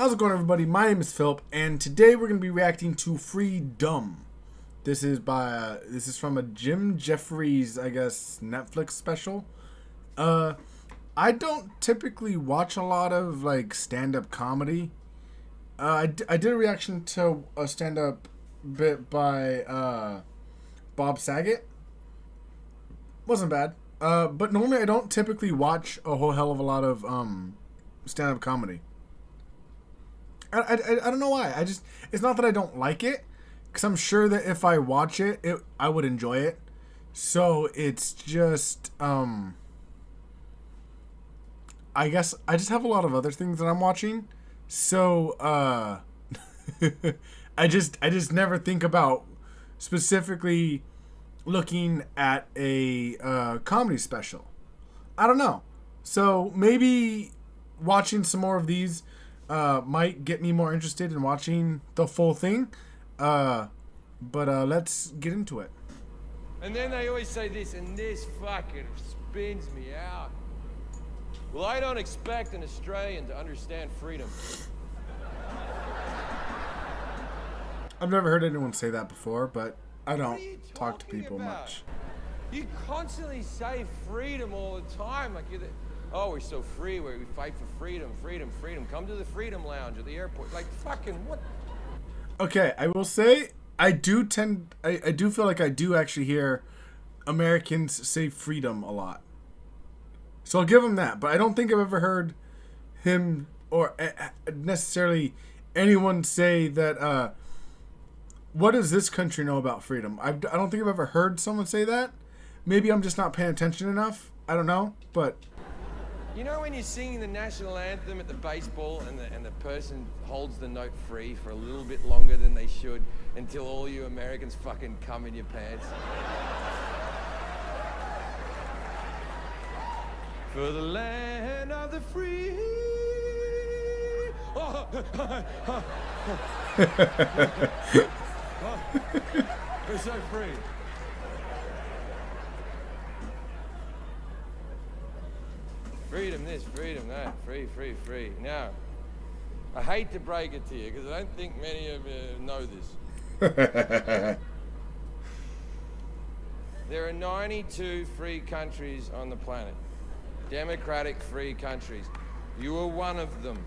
How's it going, everybody? My name is Philip, and today we're going to be reacting to Freedumb. This is from a Jeffries, I guess, Netflix special. I don't typically watch a lot of like stand-up comedy. I did a reaction to a stand-up bit by Bob Saget. Wasn't bad. But normally I don't typically watch a whole hell of a lot of stand-up comedy. I don't know why. It's not that I don't like it, because I'm sure that if I watch it, I would enjoy it. So it's just I guess I just have a lot of other things that I'm watching. So I just never think about specifically looking at a comedy special. I don't know. So maybe watching some more of these might get me more interested in watching the full thing. But let's get into it. And then they always say this, and this fucking spins me out. Well, I don't expect an Australian to understand freedom. I've never heard anyone say that before, but I don't talk to people about? much. You constantly say freedom all the time, like oh, we're so free, we fight for freedom, freedom, freedom. Come to the Freedom Lounge at the airport. Like, fucking what? Okay, I will say I do feel like I do actually hear Americans say freedom a lot. So I'll give him that, but I don't think I've ever heard him or necessarily anyone say that. What does this country know about freedom? I don't think I've ever heard someone say that. Maybe I'm just not paying attention enough. I don't know, but You know when you're singing the national anthem at the baseball and the person holds the note free for a little bit longer than they should until all you Americans fucking come in your pants? For the land of the free. Oh, we're so free. Freedom this, freedom that, free, free, free. Now, I hate to break it to you because I don't think many of you know this. There are 92 free countries on the planet. Democratic free countries. You are one of them.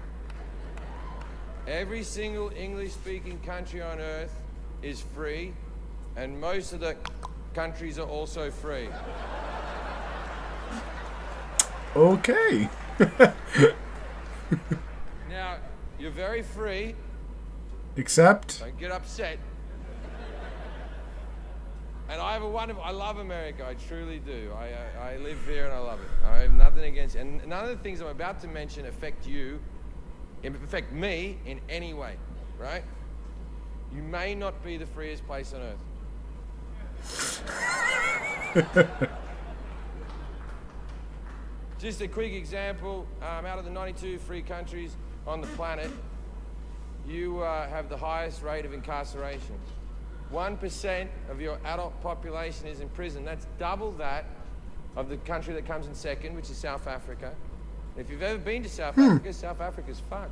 Every single English-speaking country on earth is free, and most of the countries are also free. okay. Now, you're very free. Except Don't get upset. And I love America, I truly do. I live here and I love it. I have nothing against it. And none of the things I'm about to mention affect me in any way, right? You may not be the freest place on earth. Just a quick example, out of the 92 free countries on the planet, you have the highest rate of incarceration. 1% of your adult population is in prison. That's double that of the country that comes in second, which is South Africa. If you've ever been to South Africa, South Africa's fucked.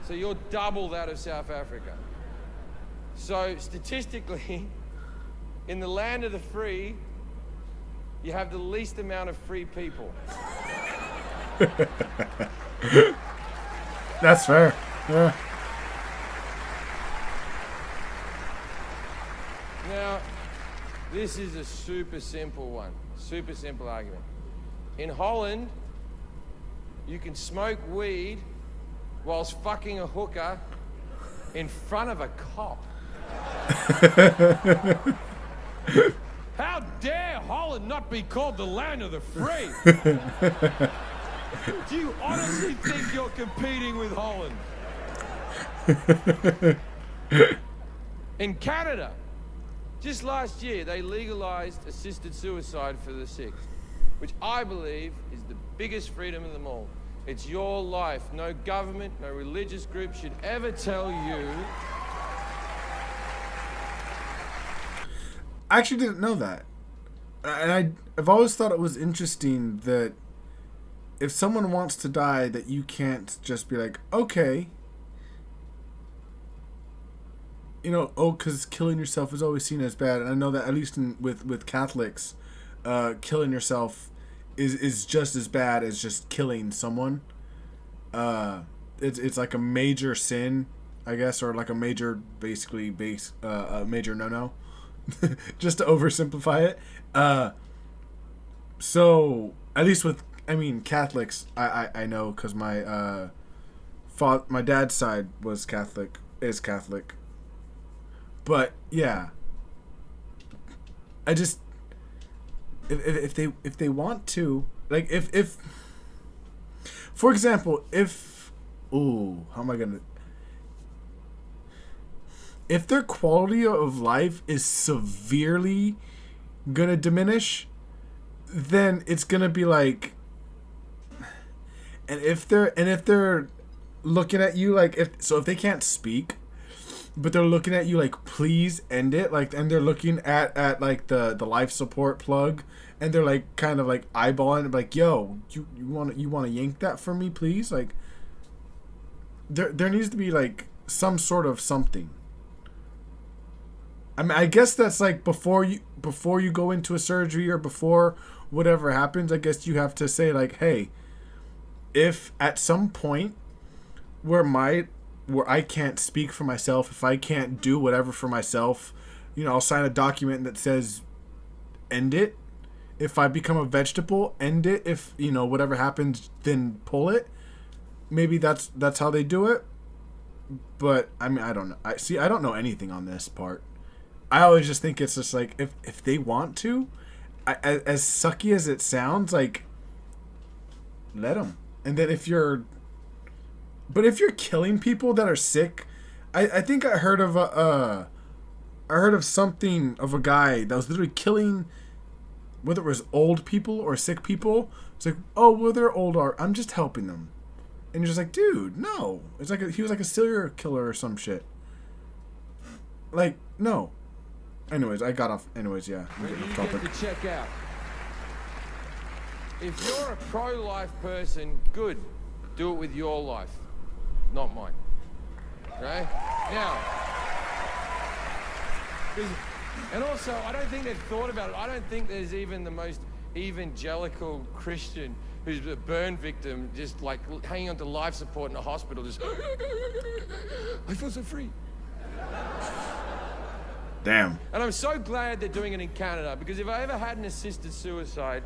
So you're double that of South Africa. So statistically, in the land of the free, you have the least amount of free people. that's fair. Yeah. Now, this is a super simple one, super simple argument. In Holland, you can smoke weed whilst fucking a hooker in front of a cop. How dare Holland not be called the land of the free? Do you honestly think you're competing with Holland? In Canada, just last year, they legalized assisted suicide for the sick, which I believe is the biggest freedom of them all. It's your life. No government, no religious group should ever tell you. I actually didn't know that. And I've always thought it was interesting that if someone wants to die, that you can't just be like, okay, you know, oh, because killing yourself is always seen as bad. And I know that at least with Catholics, killing yourself is just as bad as just killing someone. It's like a major sin, I guess, or like a major, basically a major no. Just to oversimplify it. So at least with, I mean, Catholics, I know, because my my dad's side is Catholic. But yeah, I just, if they want to, like, if for example, how am I gonna, if their quality of life is severely gonna diminish, then it's gonna be like, and if they're looking at you like, if they can't speak, but they're looking at you like, please end it, like, and they're looking at like the life support plug, and they're like kind of like eyeballing it, like, yo, you want to yank that from me, please? Like, there needs to be like some sort of something. I mean, I guess that's like before you go into a surgery, or before whatever happens, I guess you have to say like, hey, if at some point where I can't speak for myself, if I can't do whatever for myself, you know, I'll sign a document that says end it. If I become a vegetable, end it. If, you know, whatever happens, then pull it. Maybe that's how they do it. But I mean, I don't know. I don't know anything on this part. I always just think it's just like, if they want to, as sucky as it sounds, like, let them. And then if you're killing people that are sick, I think I heard of something of a guy that was literally killing, whether it was old people or sick people. It's like, oh, well, they're old, I'm just helping them. And you're just like, dude, no. It's like he was like a serial killer or some shit. Like, no. Anyways, I got off. Anyways, yeah. I'm getting off topic. Get to check out. If you're a pro-life person, good. Do it with your life, not mine. Right? Now, and also, I don't think they've thought about it. I don't think there's even the most evangelical Christian who's a burn victim, just like hanging on to life support in a hospital, just, I feel so free. Damn. And I'm so glad they're doing it in Canada, because if I ever had an assisted suicide,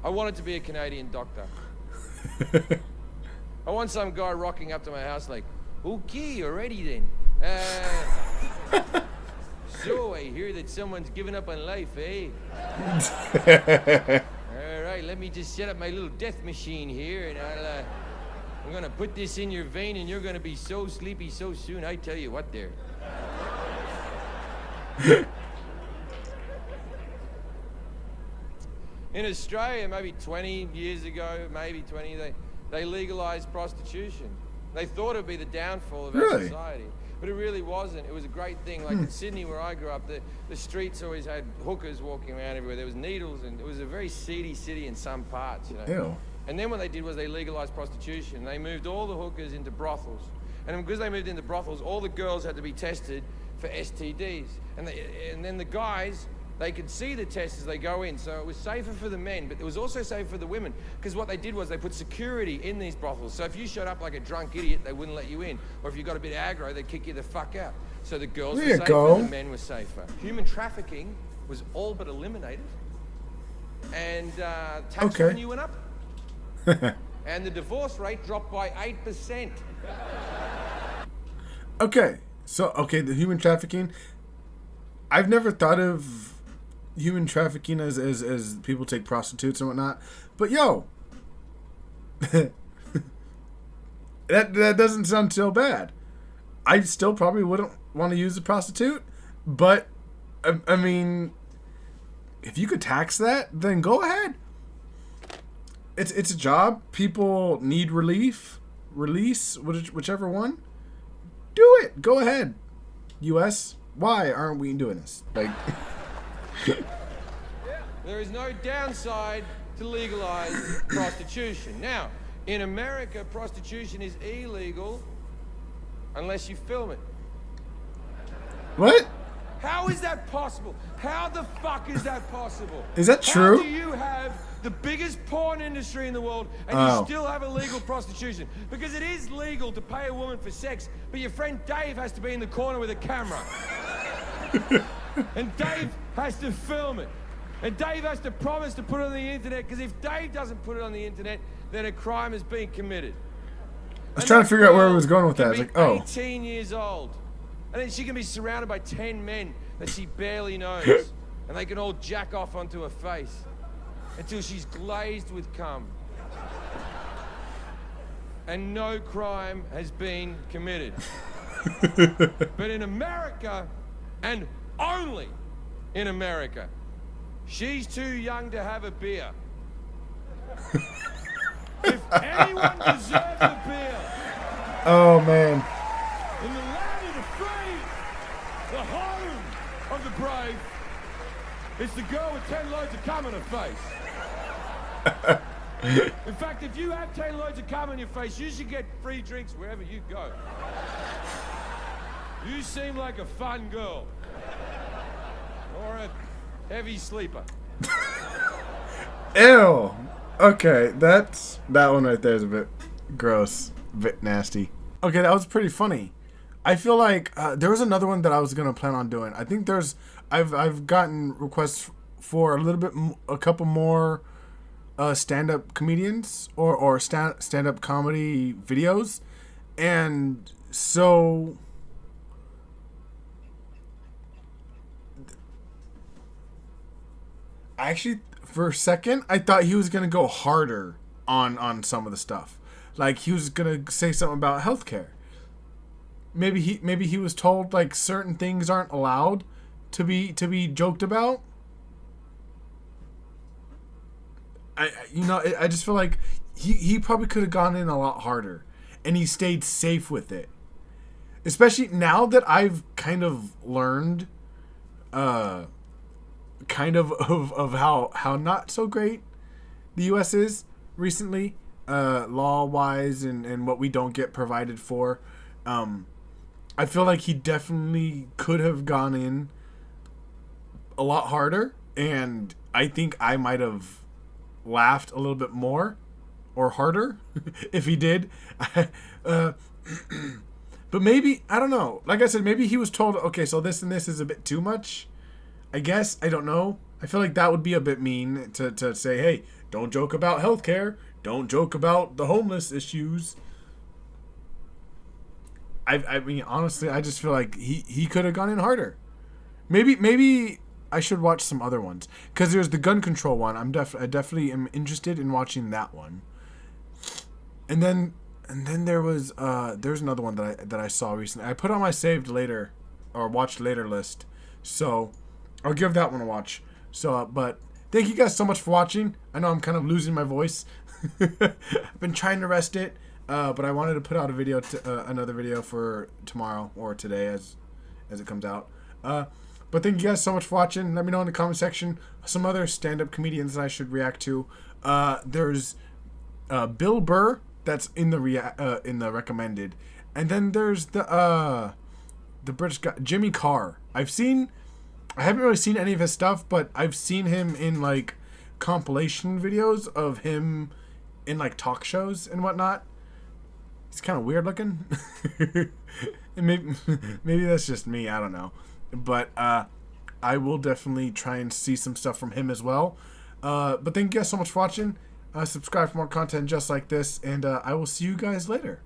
I wanted to be a Canadian doctor. I want some guy rocking up to my house like, okay, already then. So I hear that someone's given up on life, eh? All right, let me just set up my little death machine here, and I'm gonna put this in your vein, and you're gonna be so sleepy so soon. I tell you what, there. In Australia, maybe 20 years ago, they legalized prostitution. They thought it'd be the downfall of our society, but it really wasn't. It was a great thing. Like in Sydney, where I grew up, the streets always had hookers walking around everywhere. There was needles, and it was a very seedy city in some parts, you know. Ew. And then what they did was they legalized prostitution. They moved all the hookers into brothels, and because they moved into brothels, all the girls had to be tested for STDs, and then the guys, they could see the tests as they go in, so it was safer for the men, but it was also safer for the women, because what they did was they put security in these brothels. So if you showed up like a drunk idiot, they wouldn't let you in, or if you got a bit aggro, they'd kick you the fuck out. So the girls were safer, the men were safer. Human trafficking was all but eliminated, and tax revenue went up, and the divorce rate dropped by 8%. Okay. So, the human trafficking, I've never thought of human trafficking as people take prostitutes and whatnot, but yo, that doesn't sound so bad. I still probably wouldn't want to use a prostitute, but I mean, if you could tax that, then go ahead. It's a job. People need release, whichever one. Do it. Go ahead. U.S., why aren't we doing this? Like, there is no downside to legalize prostitution. Now, in America, prostitution is illegal unless you film it. What? How is that possible? How the fuck is that possible? Is that true? How do you have the biggest porn industry in the world and you still have illegal prostitution? Because it is legal to pay a woman for sex, but your friend Dave has to be in the corner with a camera. And Dave has to film it. And Dave has to promise to put it on the internet, because if Dave doesn't put it on the internet, then a crime has been committed. I was trying to figure out where I was going with that. I was like, oh. 18 years old. And then she can be surrounded by 10 men that she barely knows. And they can all jack off onto her face until she's glazed with cum. And no crime has been committed. But in America, and only in America, she's too young to have a beer. If anyone deserves a beer, oh man. in the land of the free, the home of the brave, it's the girl with 10 loads of cum in her face. In fact, if you have 10 loads of cum in your face, you should get free drinks wherever you go. You seem like a fun girl. Or a heavy sleeper. Ew. Okay, that one right there is a bit gross, a bit nasty. Okay, that was pretty funny. I feel like there was another one that I was gonna plan on doing. I think I've gotten requests for a couple more stand-up comedians or stand-up comedy videos, and so actually, for a second, I thought he was gonna go harder on some of the stuff. Like he was gonna say something about healthcare. Maybe he was told like certain things aren't allowed to be joked about. I just feel like he probably could have gone in a lot harder, and he stayed safe with it. Especially now that I've kind of learned kind of how not so great the U.S. is recently, law-wise, and what we don't get provided for. I feel like he definitely could have gone in a lot harder, and I think I might have laughed a little bit more or harder if he did. But maybe, I don't know. Like I said, maybe he was told, okay, so this and this is a bit too much. I guess. I don't know. I feel like that would be a bit mean to say, hey, don't joke about healthcare. Don't joke about the homeless issues. I mean, honestly, I just feel like he could have gone in harder. Maybe I should watch some other ones. Because there's the gun control one. I definitely am interested in watching that one. And then there's another one that I saw recently. I put on my saved later or watched later list. So I'll give that one a watch. So, but thank you guys so much for watching. I know I'm kind of losing my voice. I've been trying to rest it, but I wanted to put out a video, another video for tomorrow or today as it comes out. But thank you guys so much for watching. Let me know in the comment section some other stand-up comedians that I should react to. There's Bill Burr that's in the recommended, and then there's the British guy Jimmy Carr. I haven't really seen any of his stuff, but I've seen him in like compilation videos of him in like talk shows and whatnot. He's kind of weird looking. And maybe that's just me. I don't know. But I will definitely try and see some stuff from him as well. But thank you guys so much for watching. Subscribe for more content just like this, and I will see you guys later.